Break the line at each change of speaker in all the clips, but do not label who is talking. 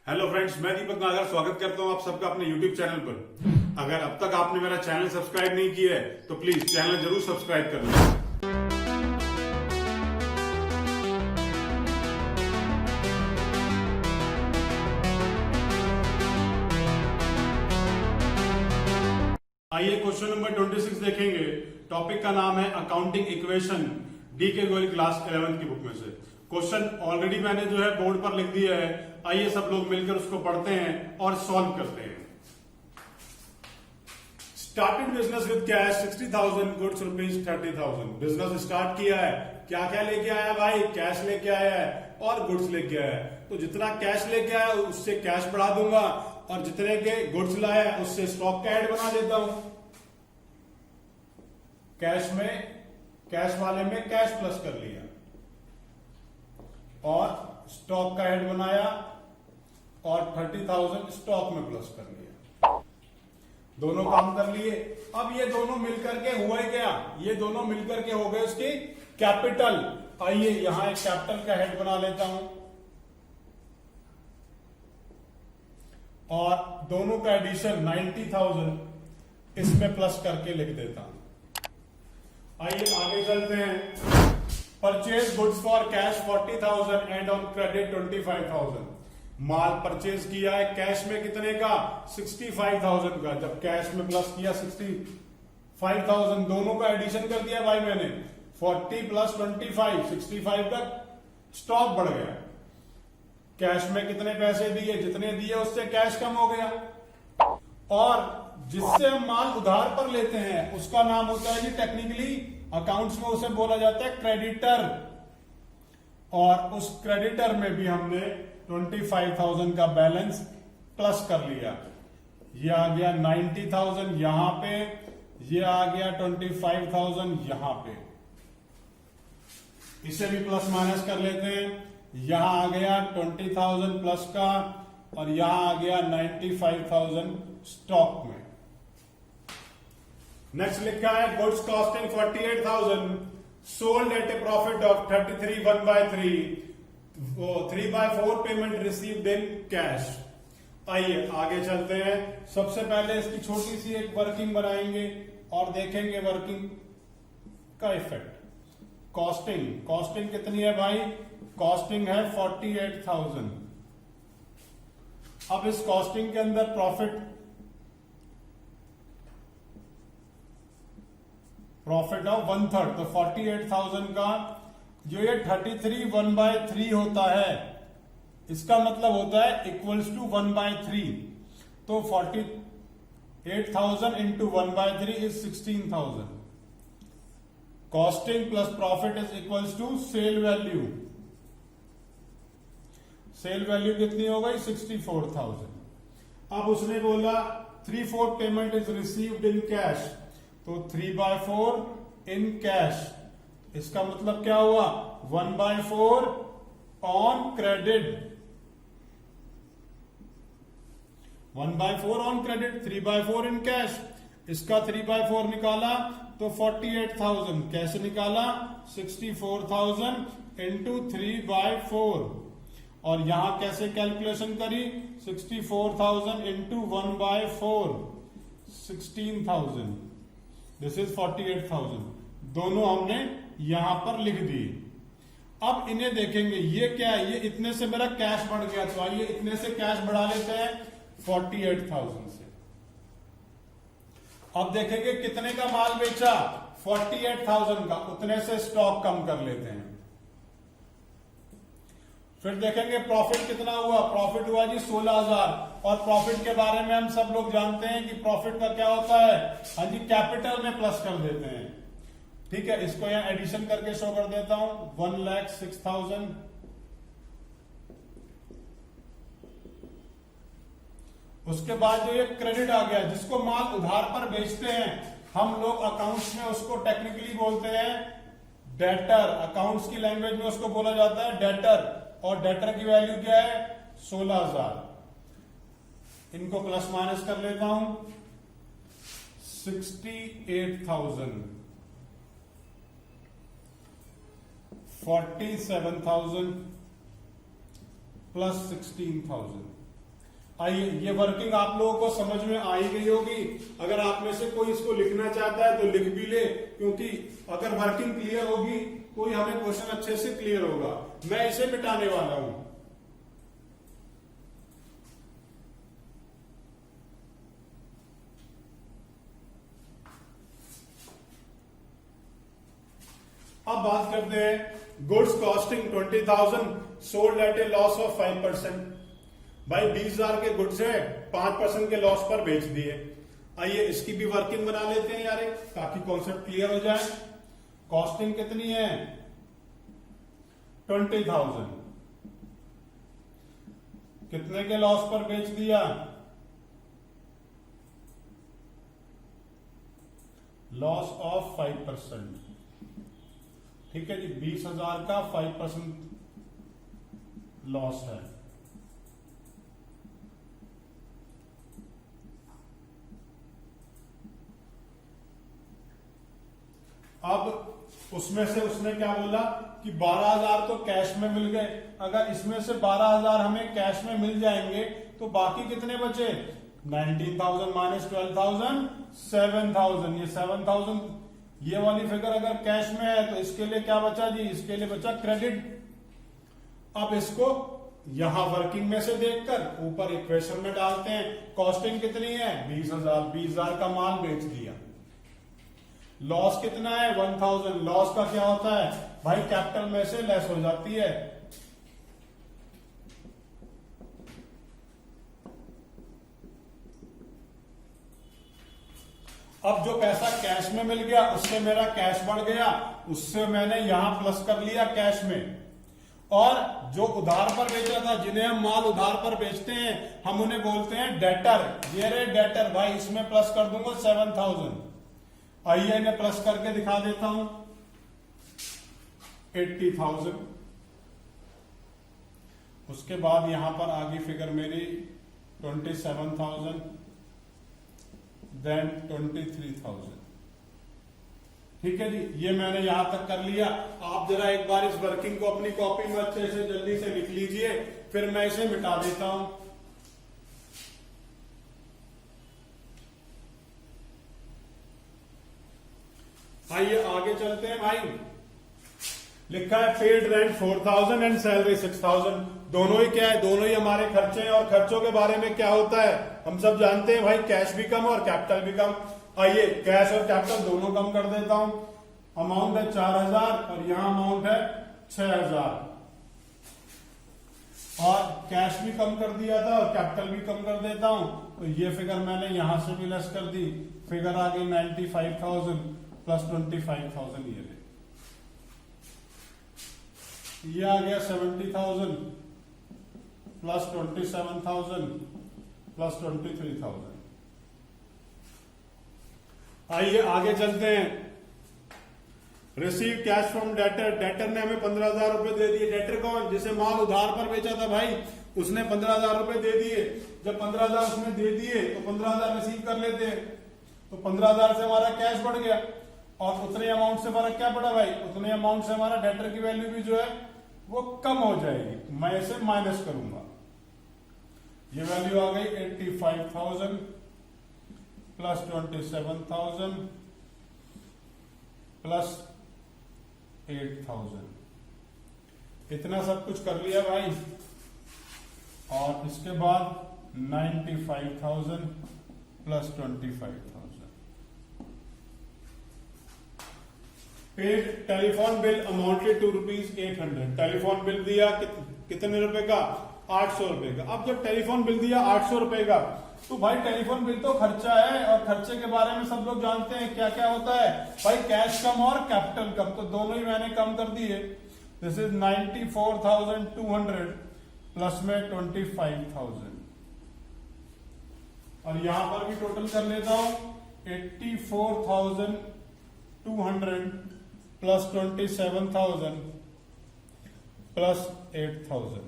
Hello friends, मैं दीपक नागर स्वागत करता हूं आप सबका अपने यूट्यूब चैनल पर। अगर अब तक आपने मेरा चैनल सब्सक्राइब नहीं किया है तो प्लीज चैनल जरूर सब्सक्राइब कर लें। आइए क्वेश्चन नंबर 26 देखेंगे। टॉपिक का नाम है अकाउंटिंग इक्वेशन, डी के गोयल क्लास 11th की बुक में से। क्वेश्चन ऑलरेडी मैंने जो है बोर्ड पर लिख दिया है। आइए सब लोग मिलकर उसको पढ़ते हैं और सॉल्व करते हैं। Started business with cash 60,000, goods rupees 30,000। Business start किया है, क्या क्या लेके आया भाई? कैश लेके आया है और गुड्स लेके आया है। तो जितना कैश लेके आया उससे कैश बढ़ा दूंगा और जितने के गुड्स लाया उससे स्टॉक का ऐड बना देता हूं। कैश वाले में कैश प्लस कर लिया और स्टॉक का ऐड बनाया और 30,000 स्टॉक में प्लस कर लिया। दोनों काम कर लिए। अब ये दोनों मिलकर के हुआ क्या? ये दोनों मिलकर के हो गए उसकी कैपिटल। आइए यहां एक कैपिटल का हेड बना लेता हूं और दोनों का एडिशन 90,000 इसमें प्लस करके लिख देता हूं। आइए आगे चलते हैं। Purchase goods for cash 40,000 and on credit 25,000। Mall purchase किया है कैश में कितने का? 65,000 का। जब कैश में प्लस किया 65,000, दोनों का एडिशन कर दिया भाई मैंने। 40 प्लस 25, 65 का स्टॉक बढ़ गया। कैश में कितने पैसे दिए? जितने दिए उससे कैश कम हो गया। और जिससे हम माल उधार पर लेते हैं उसका नाम होता है जी, टेक्निकली अकाउंट्स में उसे बोला जाता है क्रेडिटर। और उस क्रेडिटर में भी हमने 25,000 का बैलेंस प्लस कर लिया। ये आ गया 90,000 यहां पे, ये आ गया 25,000 यहां पे। इसे भी प्लस माइनस कर लेते हैं। यहां आ गया 20,000 प्लस का और यहां आ गया 95,000 स्टॉक में। नेक्स्ट लिखा है goods costing 48,000, sold at A profit of 33 1/3, 3/4 payment received in cash. आइए आगे चलते हैं। सबसे पहले इसकी छोटी सी एक वर्किंग बनाएंगे और देखेंगे वर्किंग का इफेक्ट। कॉस्टिंग कितनी है भाई? कॉस्टिंग है 48,000। अब इस कॉस्टिंग के अंदर प्रॉफिट ऑफ 1/3, तो 48,000 का जो ये 33 1/3 होता है, इसका मतलब होता है इक्वल्स टू 1/3। तो 48,000 into 1/3 is 16,000। Costing plus profit is equals to sale value. Sale value कितनी हो गई? 64,000। अब उसने बोला 3/4 payment is received in cash, तो 3/4 इन कैश। इसका मतलब क्या हुआ? 1/4 on credit. 1/4 on credit, 3/4 in cash. इसका 3/4 निकाला तो 48,000। कैसे निकाला? 64,000 इंटू 3/4। और यहां कैसे कैलकुलेशन करी? 64,000 इंटू 1/4, 16,000। This is 48,000। दोनों हमने यहां पर लिख दिए। अब इन्हें देखेंगे, ये क्या है? ये इतने से मेरा कैश बढ़ गया, तो आइए इतने से कैश बढ़ा लेते हैं 48,000 से। अब देखेंगे कितने का माल बेचा? 48,000 का। उतने से स्टॉक कम कर लेते हैं। फिर देखेंगे प्रॉफिट कितना हुआ। प्रॉफिट हुआ जी 16,000। और प्रॉफिट के बारे में हम सब लोग जानते हैं कि प्रॉफिट का क्या होता है? हाँ जी, कैपिटल में प्लस कर देते हैं। ठीक है, इसको यहां एडिशन करके शो कर देता हूं। 1,06,000 उसके बाद जो ये क्रेडिट आ गया, जिसको माल उधार पर बेचते हैं हम लोग अकाउंट्स में, उसको टेक्निकली बोलते हैं डेटर। अकाउंट्स की लैंग्वेज में उसको बोला जाता है डेटर। और डेटर की वैल्यू क्या है? 16,000। इनको प्लस माइनस कर लेता हूं। 68,000, 47,000 प्लस 16,000। आइए, ये वर्किंग आप लोगों को समझ में आ ही गई होगी। अगर आप में से कोई इसको लिखना चाहता है तो लिख भी ले, क्योंकि अगर वर्किंग क्लियर होगी कोई हमें क्वेश्चन अच्छे से क्लियर होगा। मैं इसे मिटाने वाला हूं। अब बात करते हैं goods costing 20,000 sold at A loss of 5%। भाई 20,000 के गुड्स है, 5% के लॉस पर बेच दिए। आइए इसकी भी वर्किंग बना लेते हैं यार, ताकि कॉन्सेप्ट क्लियर हो जाए। कॉस्टिंग कितनी है? 20,000। कितने के लॉस पर बेच दिया? Loss of 5%। ठीक है जी, 20,000 का 5% लॉस है। अब उसमें से उसने क्या बोला कि 12,000 तो कैश में मिल गए। अगर इसमें से 12,000 हमें कैश में मिल जाएंगे तो बाकी कितने बचे? 19,000 माइनस 12,000, 7,000। ये 7,000 ये वाली फिगर अगर कैश में है तो इसके लिए क्या बचा जी? इसके लिए बचा क्रेडिट। अब इसको यहां वर्किंग में से देखकर ऊपर इक्वेशन में डालते हैं। कॉस्टिंग कितनी है? 20,000। 20,000 का माल बेच दिया। लॉस कितना है? 1,000। लॉस का क्या होता है भाई? कैपिटल में से लेस हो जाती है। अब जो पैसा कैश में मिल गया उससे मेरा कैश बढ़ गया, उससे मैंने यहां प्लस कर लिया कैश में। और जो उधार पर बेचा था, जिन्हें हम माल उधार पर बेचते हैं, हम उन्हें बोलते हैं डेटर। ये रे डेटर भाई, इसमें प्लस कर दूंगा 7,000। आइए इन्हें प्लस करके दिखा देता हूं। 80,000। उसके बाद यहां पर आगे फिगर मेरी 27,000, देन 23,000। ठीक है जी, ये मैंने यहां तक कर लिया। आप जरा एक बार इस वर्किंग को अपनी कॉपी में अच्छे से जल्दी से लिख लीजिए, फिर मैं इसे मिटा देता हूं। आइए आगे चलते हैं भाई। लिखा है पेड रेंट 4,000 एंड सैलरी 6,000। दोनों ही क्या है? दोनों ही हमारे खर्चे हैं। और खर्चों के बारे में क्या होता है हम सब जानते हैं भाई, कैश भी कम और कैपिटल भी कम। आइए कैश और कैपिटल दोनों कम कर देता हूं। अमाउंट है 4,000 और यहां अमाउंट है 6,000। और कैश भी कम कर दिया था और कैपिटल भी कम कर देता हूं, तो ये फिगर मैंने यहां से भी लेस कर दी। फिगर आ गई 95,000 प्लस 25,000। ये आ गया 70,000 प्लस 27,000 प्लस 23,000। आइए आगे चलते हैं। Receive cash from debtor. Debtor ने हमें 15,000 रुपए दे दिए। डेटर कौन? जिसे माल उधार पर बेचा था भाई, उसने 15,000 रुपए दे दिए। जब 15,000 उसने दे दिए तो 15,000 रिसीव कर लेते हैं, तो 15,000 से हमारा कैश बढ़ गया। और उतने अमाउंट से फर्क क्या पड़ा भाई? उतने अमाउंट से हमारा डेटर की वैल्यू भी जो है वो कम हो जाएगी। मैं इसे माइनस करूंगा। ये वैल्यू आ गई 85,000 प्लस 27,000 प्लस 8,000। इतना सब कुछ कर लिया भाई। और इसके बाद 95,000 plus 25,000। Paid telephone bill amounted to ₹800। Telephone bill दिया कितने रुपए का? 800 रुपए का। अब जब टेलीफोन बिल दिया 800 रुपए का, तो भाई टेलीफोन बिल तो खर्चा है, और खर्चे के बारे में सब लोग जानते हैं क्या क्या होता है भाई, कैश कम और कैपिटल कम। तो दोनों ही मैंने कम कर दिए। दिस इज 94,200 प्लस में 25,000। और यहां पर भी टोटल कर लेता हूं। 84,200 प्लस 27,000 प्लस 8,000।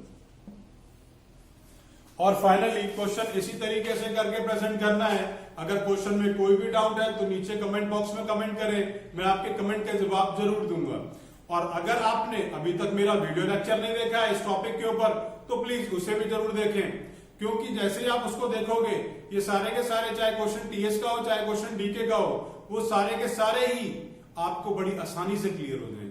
और फाइनली क्वेश्चन इसी तरीके से करके प्रेजेंट करना है। अगर क्वेश्चन में कोई भी डाउट है तो नीचे कमेंट बॉक्स में कमेंट करें, मैं आपके कमेंट के जवाब जरूर दूंगा। और अगर आपने अभी तक मेरा वीडियो लेक्चर नहीं देखा है इस टॉपिक के ऊपर, तो प्लीज उसे भी जरूर देखें, क्योंकि जैसे ही आप उसको देखोगे, ये सारे के सारे, चाहे क्वेश्चन टीएस का हो चाहे क्वेश्चन डीके का हो, वो सारे के सारे ही आपको बड़ी आसानी से क्लियर हो जाएंगे।